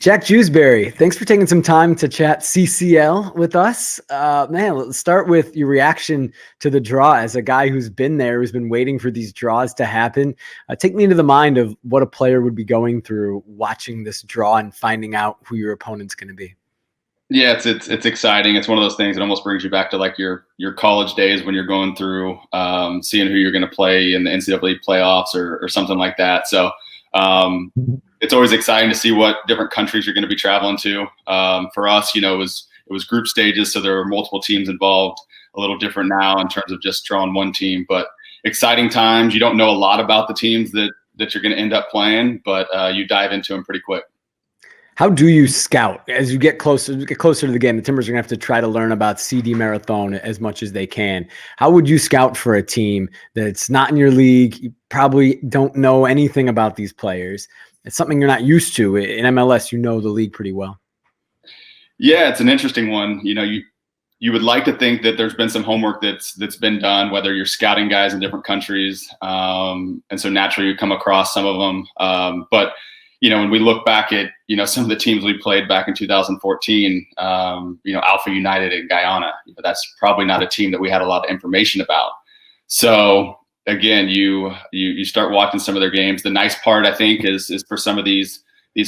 Jack Jewsbury, thanks for taking some time to chat CCL with us. Man, let's start with your reaction to the draw as a guy who's been there, who's been waiting for these draws to happen. Take me into the mind of what a player would be going through watching this draw and finding out who your opponent's going to be. Yeah, it's exciting. It's one of those things that almost brings you back to like your college days when you're going through seeing who you're going to play in the NCAA playoffs or something like that. So it's always exciting to see what different countries you're going to be traveling to. For us, it was group stages, so there were multiple teams involved. A little different now in terms of just drawing one team, but exciting times. You don't know a lot about the teams that you're going to end up playing, but you dive into them pretty quick. How do you scout as you get closer to the game? The Timbers are going to have to try to learn about CD Marathon as much as they can. How would you scout for a team that's not in your league? You probably don't know anything about these players. It's something you're not used to. In MLS, you know the league pretty well. Yeah, it's an interesting one. You would like to think that there's been some homework that's been done, whether you're scouting guys in different countries, and so naturally you come across some of them. But when we look back at, some of the teams we played back in 2014, Alpha United in Guyana, that's probably not a team that we had a lot of information about. So again, you start watching some of their games. The nice part, I think, is for some of these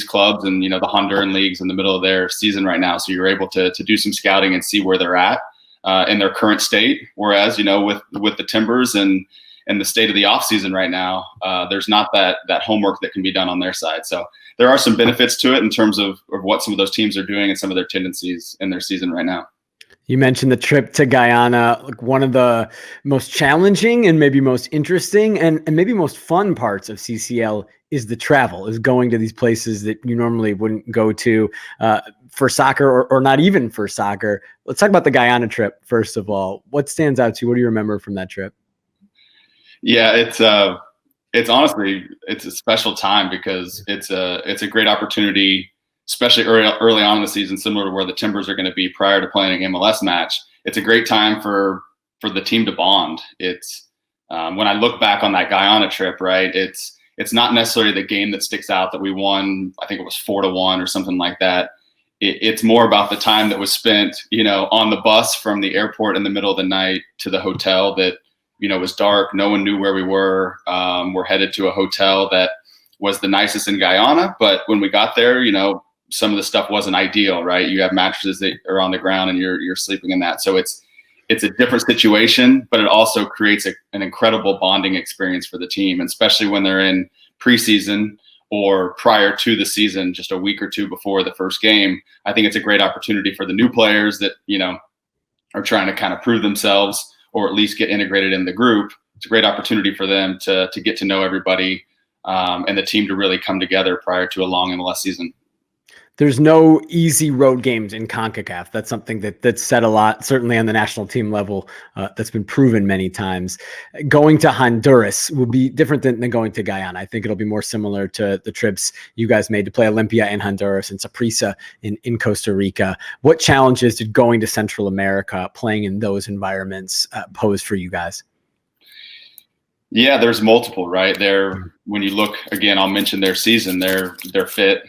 clubs and, the Honduran leagues in the middle of their season right now. So you're able to do some scouting and see where they're at in their current state. Whereas, with the Timbers and the state of the off season right now, there's not that homework that can be done on their side. So there are some benefits to it in terms of what some of those teams are doing and some of their tendencies in their season right now. You mentioned the trip to Guyana, like one of the most challenging and maybe most interesting and maybe most fun parts of CCL is the travel, is going to these places that you normally wouldn't go to for soccer or not even for soccer. Let's talk about the Guyana trip, first of all. What stands out to you? What do you remember from that trip? Yeah, it's honestly, it's a special time because it's a great opportunity, especially early on in the season, similar to where the Timbers are going to be prior to playing an MLS match. It's a great time for the team to bond. It's when I look back on that Guyana trip, right, it's not necessarily the game that sticks out that we won. I think it was 4-1 or something like that. It's more about the time that was spent, on the bus from the airport in the middle of the night to the hotel that, it was dark. No one knew where we were. We're headed to a hotel that was the nicest in Guyana. But when we got there, some of the stuff wasn't ideal, right? You have mattresses that are on the ground and you're sleeping in that. So it's a different situation, but it also creates an incredible bonding experience for the team, and especially when they're in preseason or prior to the season, just a week or two before the first game. I think it's a great opportunity for the new players that, are trying to kind of prove themselves or at least get integrated in the group. It's a great opportunity for them to get to know everybody and the team to really come together prior to a long MLS season. There's no easy road games in CONCACAF. That's something that's said a lot, certainly on the national team level. That's been proven many times. Going to Honduras will be different than going to Guyana. I think it'll be more similar to the trips you guys made to play Olympia in Honduras and Saprissa in Costa Rica. What challenges did going to Central America, playing in those environments, pose for you guys? Yeah, there's multiple, right? When you look, again, I'll mention their season. They're fit.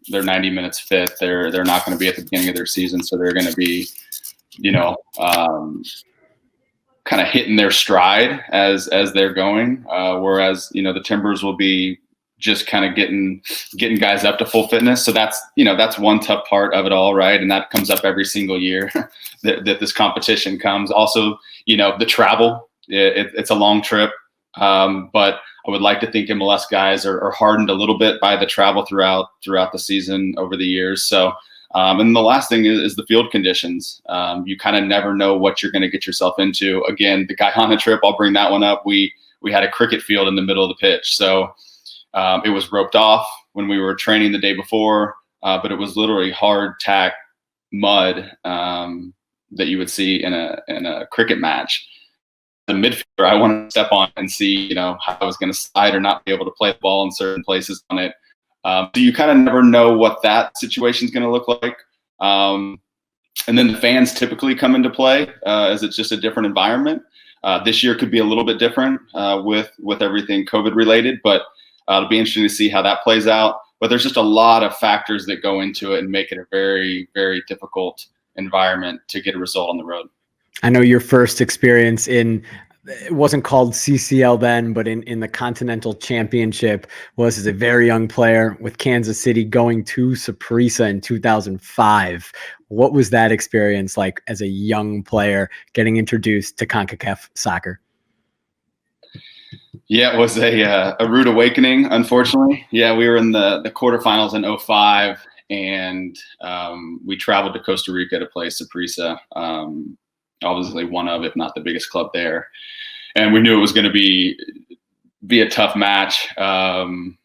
They're 90 minutes fit. They're not going to be at the beginning of their season, so they're going to be, kind of hitting their stride as they're going. Whereas the Timbers will be just kind of getting guys up to full fitness. So that's one tough part of it all, right? And that comes up every single year that this competition comes. Also, the travel. It's a long trip, but I would like to think MLS guys are hardened a little bit by the travel throughout the season over the years. So, and the last thing is the field conditions. You kind of never know what you're going to get yourself into. Again, the Guyana trip, I'll bring that one up. We had a cricket field in the middle of the pitch. So it was roped off when we were training the day before, but it was literally hard tack mud that you would see in a cricket match. The midfielder, I wanted to step on and see, how I was going to slide or not be able to play the ball in certain places on it. So you kind of never know what that situation is going to look like. And then the fans typically come into play as it's just a different environment. This year could be a little bit different with everything COVID related, but it'll be interesting to see how that plays out. but there's just a lot of factors that go into it and make it a very, very difficult environment to get a result on the road. I know your first experience it wasn't called CCL then, but in the Continental Championship was as a very young player with Kansas City going to Saprissa in 2005. What was that experience like as a young player getting introduced to CONCACAF soccer? Yeah, it was a rude awakening, unfortunately. Yeah, we were in the quarterfinals in 2005, and we traveled to Costa Rica to play Saprissa. Obviously one of, if not the biggest club there. And we knew it was going to be a tough match. And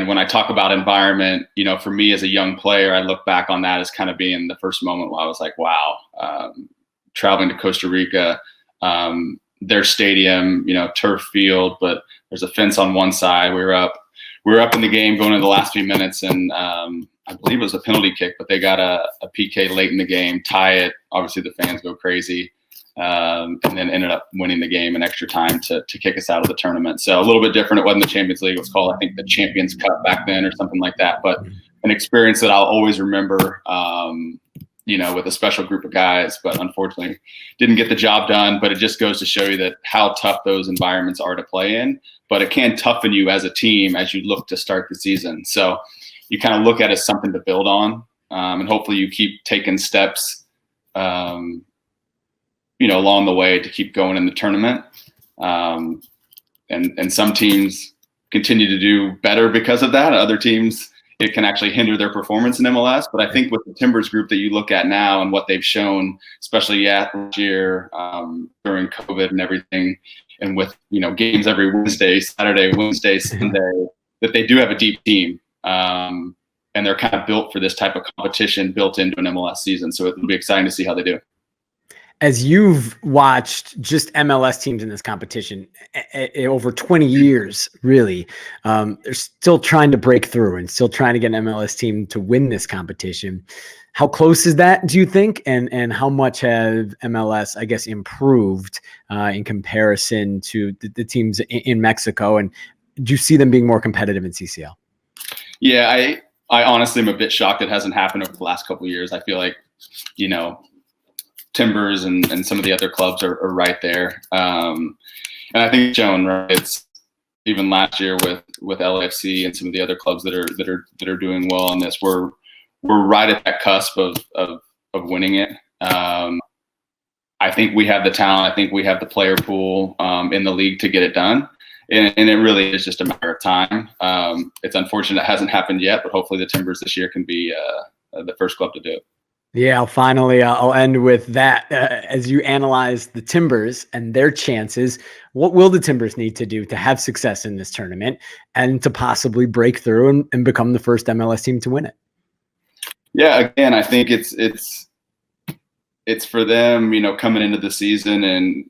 when I talk about environment, for me as a young player, I look back on that as kind of being the first moment where I was like, wow, traveling to Costa Rica, their stadium, turf field, but there's a fence on one side. We were up in the game going into the last few minutes, and I believe it was a penalty kick, but they got a PK late in the game, tie it. Obviously the fans go crazy. And then ended up winning the game in extra time to kick us out of the tournament. So a little bit different. It wasn't the Champions League. It was called, I think, the Champions Cup back then or something like that. But an experience that I'll always remember, with a special group of guys, but unfortunately didn't get the job done. But it just goes to show you that how tough those environments are to play in. But it can toughen you as a team as you look to start the season. So you kind of look at it as something to build on. And hopefully you keep taking steps along the way to keep going in the tournament. And some teams continue to do better because of that. Other teams, it can actually hinder their performance in MLS. But I think with the Timbers group that you look at now and what they've shown, especially last year during COVID and everything, and with, games every Wednesday, Sunday, that they do have a deep team. And they're kind of built for this type of competition built into an MLS season. So it'll be exciting to see how they do. As you've watched just MLS teams in this competition over 20 years, really, they're still trying to break through and still trying to get an MLS team to win this competition. How close is that, do you think? And how much have MLS, I guess, improved in comparison to the teams in Mexico? And do you see them being more competitive in CCL? Yeah, I honestly am a bit shocked it hasn't happened over the last couple of years. I feel like, Timbers and some of the other clubs are right there. And I think it's shown, right? It's even last year with LAFC and some of the other clubs that are doing well on this. We're right at that cusp of winning it. I think we have the talent. I think we have the player pool in the league to get it done. And it really is just a matter of time. It's unfortunate it hasn't happened yet, but hopefully the Timbers this year can be the first club to do it. Yeah, I'll end with that. As you analyze the Timbers and their chances, what will the Timbers need to do to have success in this tournament and to possibly break through and become the first MLS team to win it? Yeah, again, I think it's for them, coming into the season, and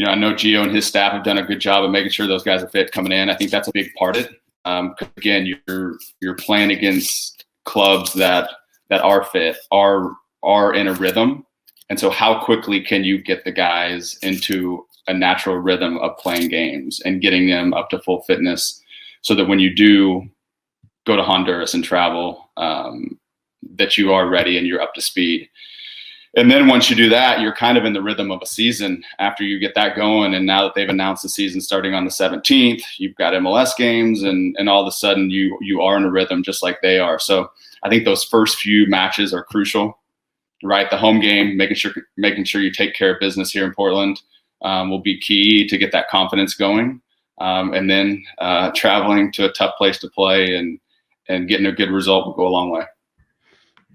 I know Gio and his staff have done a good job of making sure those guys are fit coming in. I think that's a big part of it. Again, you're playing against clubs that are fit, are in a rhythm. And so how quickly can you get the guys into a natural rhythm of playing games and getting them up to full fitness so that when you do go to Honduras and travel, that you are ready and you're up to speed. And then once you do that, you're kind of in the rhythm of a season after you get that going. And now that they've announced the season starting on the 17th, you've got MLS games, and all of a sudden you are in a rhythm just like they are. So I think those first few matches are crucial, right? The home game, making sure you take care of business here in Portland will be key to get that confidence going. And then traveling to a tough place to play and getting a good result will go a long way.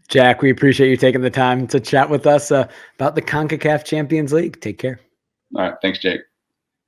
Jack, we appreciate you taking the time to chat with us about the CONCACAF Champions League. Take care. All right. Thanks, Jake.